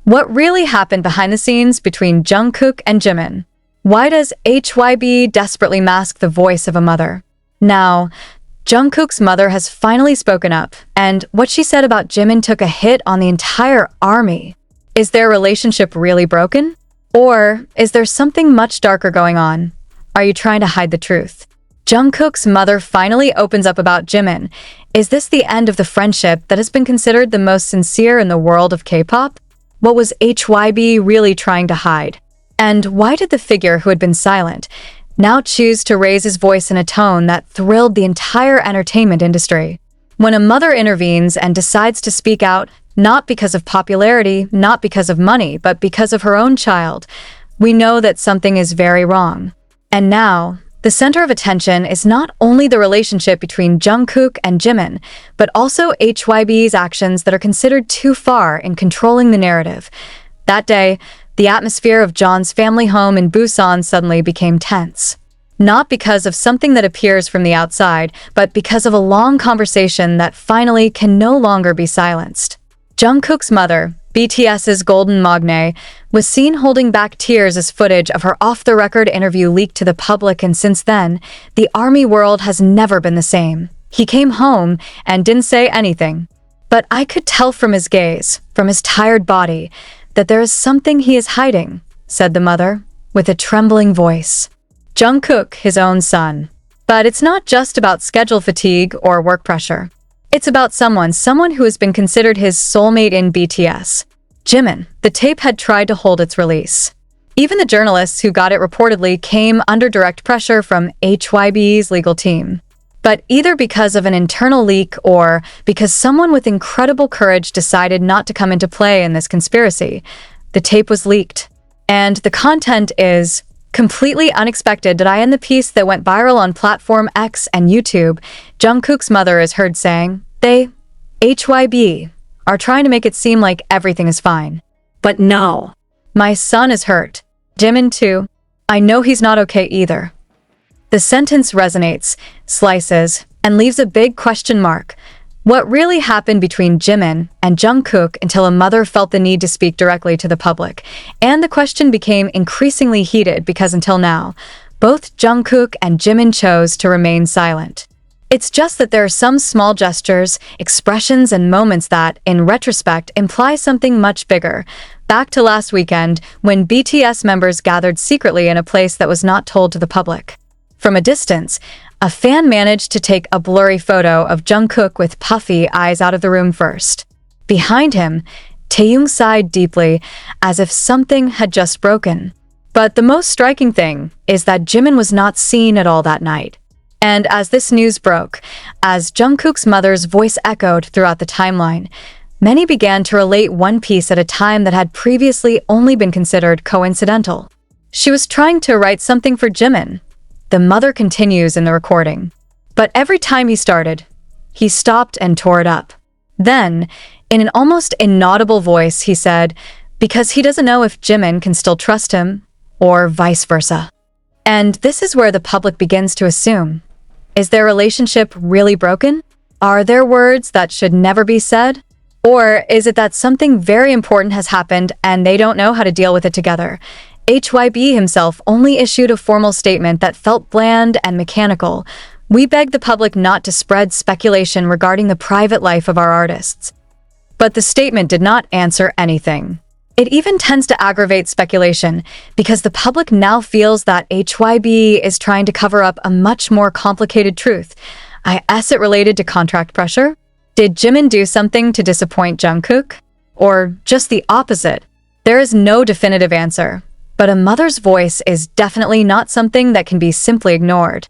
What really happened behind the scenes between Jungkook and Jimin? Why does HYBE desperately mask the voice of a mother? Now, Jungkook's mother has finally spoken up, and what she said about Jimin took a hit on the entire army. Is their relationship really broken? Or is there something much darker going on? Are you trying to hide the truth? Jungkook's mother finally opens up about Jimin. Is this the end of the friendship that has been considered the most sincere in the world of K-pop? What was HYBE really trying to hide? And why did the figure who had been silent now choose to raise his voice in a tone that thrilled the entire entertainment industry? When a mother intervenes and decides to speak out, not because of popularity, not because of money, but because of her own child, we know that something is very wrong. And now, the center of attention is not only the relationship between Jungkook and Jimin, but also HYBE's actions that are considered too far in controlling the narrative. That day, the atmosphere of John's family home in Busan suddenly became tense. Not because of something that appears from the outside, but because of a long conversation that finally can no longer be silenced. Jungkook's mother, BTS's Golden Magne, was seen holding back tears as footage of her off-the-record interview leaked to the public, and since then, the ARMY world has never been the same. He came home and didn't say anything. But I could tell from his gaze, from his tired body, that there is something he is hiding, said the mother, with a trembling voice. Jungkook, his own son. But it's not just about schedule fatigue or work pressure. It's about someone who has been considered his soulmate in BTS. Jimin. The tape had tried to hold its release. Even the journalists who got it reportedly came under direct pressure from HYBE's legal team. But either because of an internal leak or because someone with incredible courage decided not to come into play in this conspiracy, the tape was leaked. And the content is completely unexpected. Did I end the piece that went viral on platform X and YouTube? Jungkook's mother is heard saying, "They, HYBE, are trying to make it seem like everything is fine. But no, my son is hurt. Jimin too. I know he's not okay either." The sentence resonates, slices, and leaves a big question mark. What really happened between Jimin and Jungkook until a mother felt the need to speak directly to the public? And the question became increasingly heated because until now, both Jungkook and Jimin chose to remain silent. It's just that there are some small gestures, expressions, and moments that, in retrospect, imply something much bigger. Back to last weekend, when BTS members gathered secretly in a place that was not told to the public. From a distance, a fan managed to take a blurry photo of Jungkook with puffy eyes out of the room first. Behind him, Taeil sighed deeply, as if something had just broken. But the most striking thing is that Jimin was not seen at all that night. And as this news broke, as Jungkook's mother's voice echoed throughout the timeline, many began to relate one piece at a time that had previously only been considered coincidental. She was trying to write something for Jimin. The mother continues in the recording. But every time he started, he stopped and tore it up. Then, in an almost inaudible voice, he said, because he doesn't know if Jimin can still trust him, or vice versa. And this is where the public begins to assume. Is their relationship really broken? Are there words that should never be said? Or is it that something very important has happened and they don't know how to deal with it together? HYBE himself only issued a formal statement that felt bland and mechanical. We beg the public not to spread speculation regarding the private life of our artists. But the statement did not answer anything. It even tends to aggravate speculation because the public now feels that HYBE is trying to cover up a much more complicated truth. Is it related to contract pressure? Did Jimin do something to disappoint Jungkook? Or just the opposite? There is no definitive answer. But a mother's voice is definitely not something that can be simply ignored.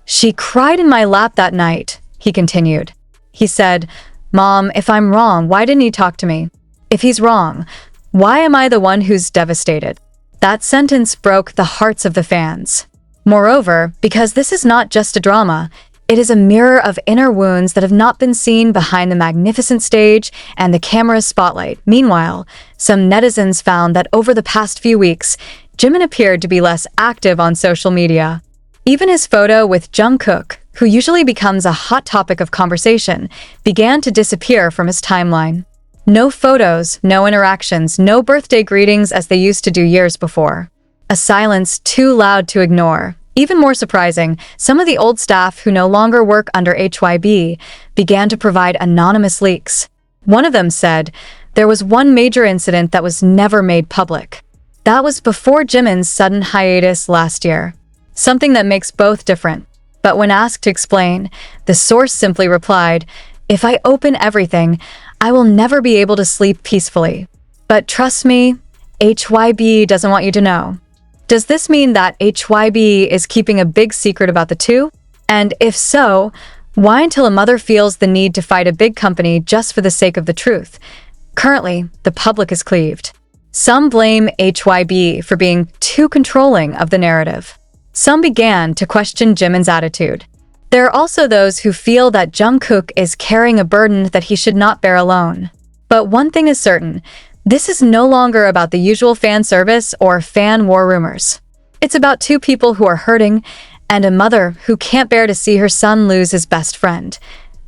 She cried in my lap that night, he continued. He said, "Mom, if I'm wrong, why didn't he talk to me? If he's wrong, why am I the one who's devastated?" That sentence broke the hearts of the fans. Moreover, because this is not just a drama, it is a mirror of inner wounds that have not been seen behind the magnificent stage and the camera's spotlight. Meanwhile, some netizens found that over the past few weeks, Jimin appeared to be less active on social media. Even his photo with Jungkook, who usually becomes a hot topic of conversation, began to disappear from his timeline. No photos, no interactions, no birthday greetings as they used to do years before. A silence too loud to ignore. Even more surprising, some of the old staff who no longer work under HYBE began to provide anonymous leaks. One of them said, "There was one major incident that was never made public. That was before Jimin's sudden hiatus last year. Something that makes both different." But when asked to explain, the source simply replied, "If I open everything, I will never be able to sleep peacefully. But trust me, HYBE doesn't want you to know." Does this mean that HYBE is keeping a big secret about the two? And if so, why until a mother feels the need to fight a big company just for the sake of the truth? Currently, the public is cleaved. Some blame HYBE for being too controlling of the narrative. Some began to question Jimin's attitude. There are also those who feel that Jungkook is carrying a burden that he should not bear alone. But one thing is certain, this is no longer about the usual fan service or fan war rumors. It's about two people who are hurting and a mother who can't bear to see her son lose his best friend.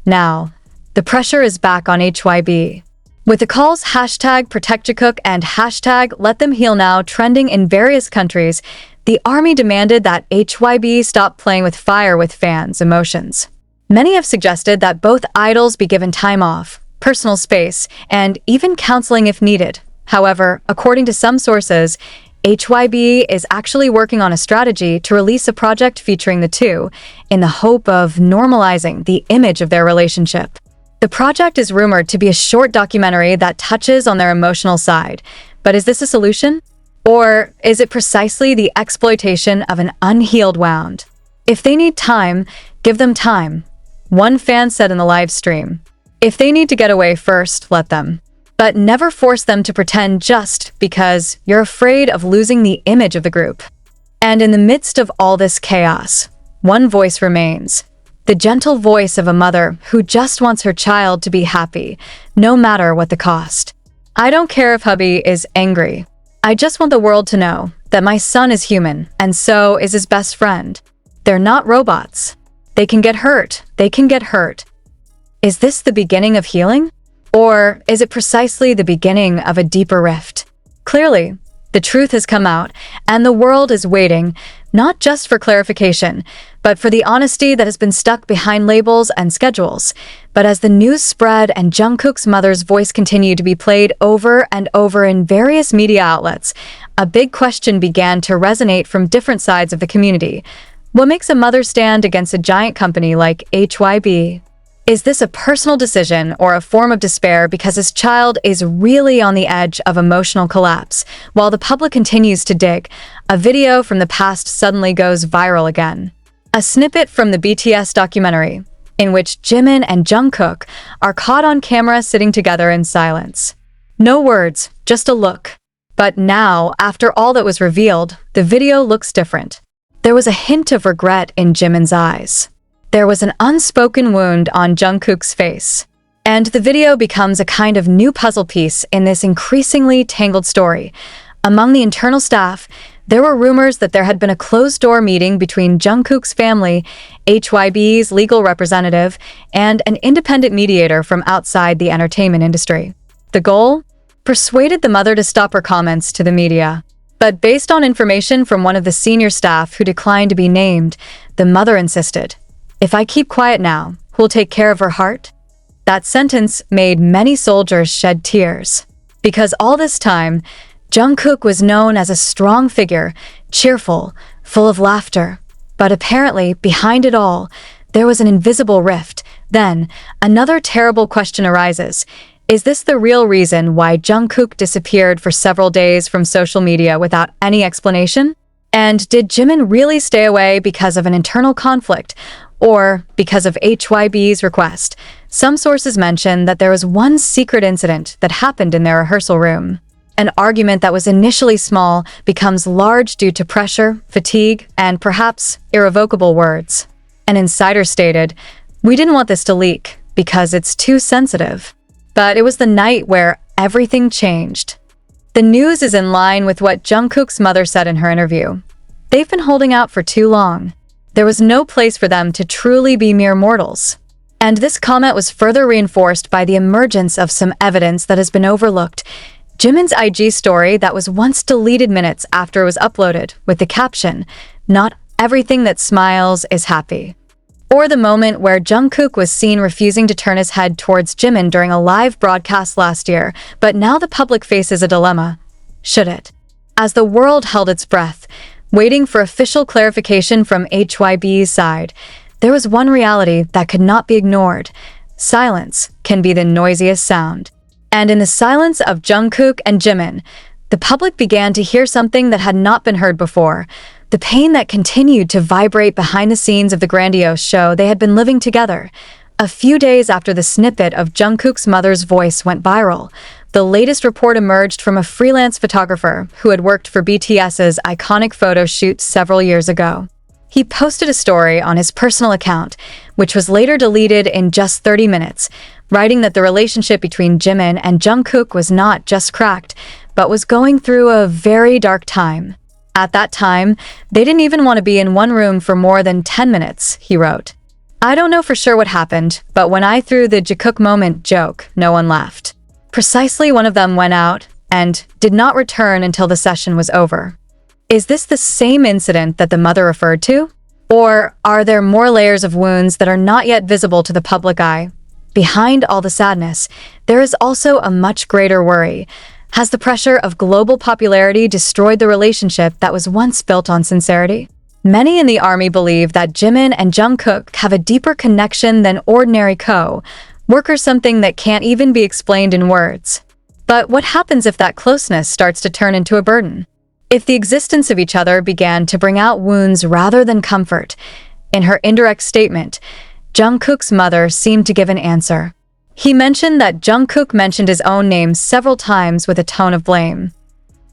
Now, the pressure is back on HYBE. With the calls #ProtectJungkook and #LetThemHealNow trending in various countries, the army demanded that HYBE stop playing with fire with fans' emotions. Many have suggested that both idols be given time off, personal space, and even counseling if needed. However, according to some sources, HYBE is actually working on a strategy to release a project featuring the two in the hope of normalizing the image of their relationship. The project is rumored to be a short documentary that touches on their emotional side. But is this a solution? Or is it precisely the exploitation of an unhealed wound? If they need time, give them time. One fan said in the live stream, "If they need to get away first, let them. But never force them to pretend just because you're afraid of losing the image of the group." And in the midst of all this chaos, one voice remains. The gentle voice of a mother who just wants her child to be happy, no matter what the cost. "I don't care if hubby is angry. I just want the world to know that my son is human, and so is his best friend. They're not robots. They can get hurt. They can get hurt." Is this the beginning of healing? Or is it precisely the beginning of a deeper rift? Clearly, the truth has come out, and the world is waiting, not just for clarification, but for the honesty that has been stuck behind labels and schedules. But as the news spread and Jungkook's mother's voice continued to be played over and over in various media outlets, a big question began to resonate from different sides of the community. What makes a mother stand against a giant company like HYBE? Is this a personal decision or a form of despair because his child is really on the edge of emotional collapse? While the public continues to dig, a video from the past suddenly goes viral again. A snippet from the BTS documentary, in which Jimin and Jungkook are caught on camera sitting together in silence. No words, just a look. But now, after all that was revealed, the video looks different. There was a hint of regret in Jimin's eyes. There was an unspoken wound on Jungkook's face. And the video becomes a kind of new puzzle piece in this increasingly tangled story. Among the internal staff, there were rumors that there had been a closed-door meeting between Jungkook's family, HYBE's legal representative, and an independent mediator from outside the entertainment industry. The goal? Persuaded the mother to stop her comments to the media. But based on information from one of the senior staff who declined to be named, the mother insisted, "If I keep quiet now, who'll take care of her heart?" That sentence made many soldiers shed tears. Because all this time, Jungkook was known as a strong figure, cheerful, full of laughter. But apparently, behind it all, there was an invisible rift. Then, another terrible question arises. Is this the real reason why Jungkook disappeared for several days from social media without any explanation? And did Jimin really stay away because of an internal conflict, or because of HYBE's request? Some sources mention that there was one secret incident that happened in their rehearsal room. An argument that was initially small becomes large due to pressure, fatigue, and perhaps irrevocable words. An insider stated, "We didn't want this to leak because it's too sensitive." But it was the night where everything changed. The news is in line with what Jungkook's mother said in her interview. They've been holding out for too long. There was no place for them to truly be mere mortals. And this comment was further reinforced by the emergence of some evidence that has been overlooked. Jimin's IG story that was once deleted minutes after it was uploaded, with the caption, "Not everything that smiles is happy." Or the moment where Jungkook was seen refusing to turn his head towards Jimin during a live broadcast last year, but now the public faces a dilemma. Should it? As the world held its breath, waiting for official clarification from HYBE's side, there was one reality that could not be ignored. Silence can be the noisiest sound. And in the silence of Jungkook and Jimin, the public began to hear something that had not been heard before. The pain that continued to vibrate behind the scenes of the grandiose show they had been living together. A few days after the snippet of Jungkook's mother's voice went viral, the latest report emerged from a freelance photographer who had worked for BTS's iconic photo shoot several years ago. He posted a story on his personal account, which was later deleted in just 30 minutes, writing that the relationship between Jimin and Jungkook was not just cracked, but was going through a very dark time. At that time, they didn't even want to be in one room for more than 10 minutes, he wrote. "I don't know for sure what happened, but when I threw the Jungkook moment joke, no one laughed. Precisely one of them went out and did not return until the session was over." Is this the same incident that the mother referred to? Or are there more layers of wounds that are not yet visible to the public eye? Behind all the sadness, there is also a much greater worry. Has the pressure of global popularity destroyed the relationship that was once built on sincerity? Many in the army believe that Jimin and Jungkook have a deeper connection than ordinary co-workers, something that can't even be explained in words. But what happens if that closeness starts to turn into a burden? If the existence of each other began to bring out wounds rather than comfort? In her indirect statement, Jungkook's mother seemed to give an answer. He mentioned that Jungkook mentioned his own name several times with a tone of blame.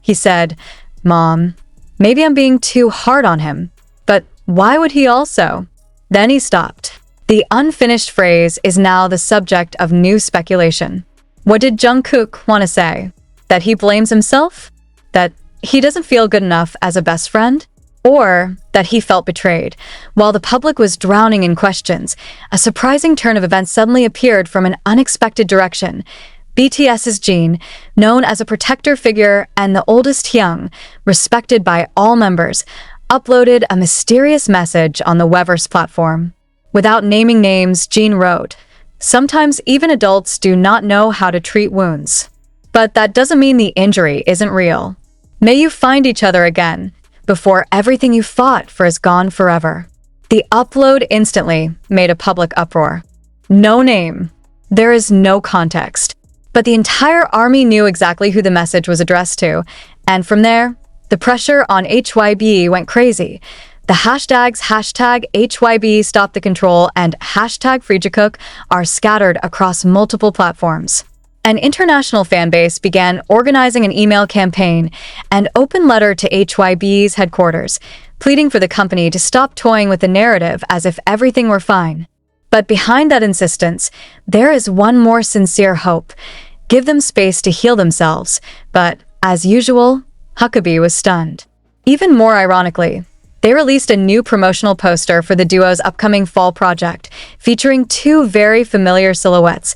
He said, "Mom, maybe I'm being too hard on him, but why would he also?" Then he stopped. The unfinished phrase is now the subject of new speculation. What did Jungkook want to say? That he blames himself? That he doesn't feel good enough as a best friend? Or that he felt betrayed? While the public was drowning in questions, a surprising turn of events suddenly appeared from an unexpected direction. BTS's Jin, known as a protector figure and the oldest Hyung, respected by all members, uploaded a mysterious message on the Weverse platform. Without naming names, Jin wrote, "Sometimes even adults do not know how to treat wounds. But that doesn't mean the injury isn't real. May you find each other again, before everything you fought for is gone forever." The upload instantly made a public uproar. No name. There is no context. But the entire army knew exactly who the message was addressed to, and from there, the pressure on HYBE went crazy. The hashtags #HYBE Stop the Control and #FreeJungkook are scattered across multiple platforms. An international fanbase began organizing an email campaign and open letter to HYBE's headquarters, pleading for the company to stop toying with the narrative as if everything were fine. But behind that insistence, there is one more sincere hope. Give them space to heal themselves. But, as usual, HYBE was stunned. Even more ironically, they released a new promotional poster for the duo's upcoming fall project, featuring two very familiar silhouettes,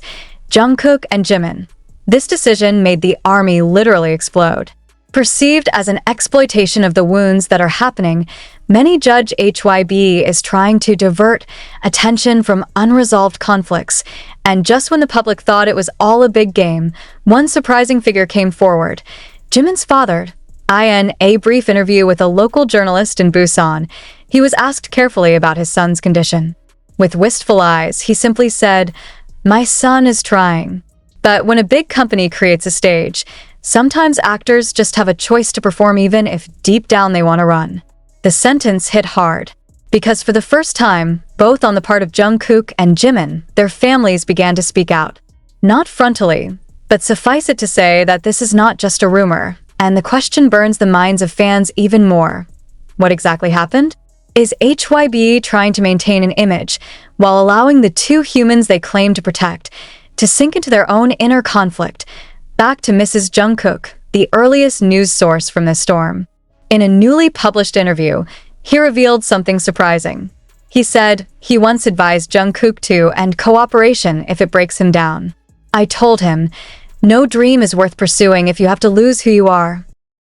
Jungkook and Jimin. This decision made the army literally explode. Perceived as an exploitation of the wounds that are happening, many judge HYBE is trying to divert attention from unresolved conflicts. And just when the public thought it was all a big game, one surprising figure came forward. Jimin's father. In a brief interview with a local journalist in Busan, he was asked carefully about his son's condition. With wistful eyes, he simply said, "My son is trying." But when a big company creates a stage, sometimes actors just have a choice to perform even if deep down they want to run. The sentence hit hard, because for the first time, both on the part of Jungkook and Jimin, their families began to speak out. Not frontally, but suffice it to say that this is not just a rumor, and the question burns the minds of fans even more. What exactly happened? Is HYBE trying to maintain an image while allowing the two humans they claim to protect to sink into their own inner conflict? Back to Mrs. Jungkook, the earliest news source from this storm. In a newly published interview, he revealed something surprising. He said he once advised Jungkook to end cooperation if it breaks him down. I told him, no dream is worth pursuing if you have to lose who you are.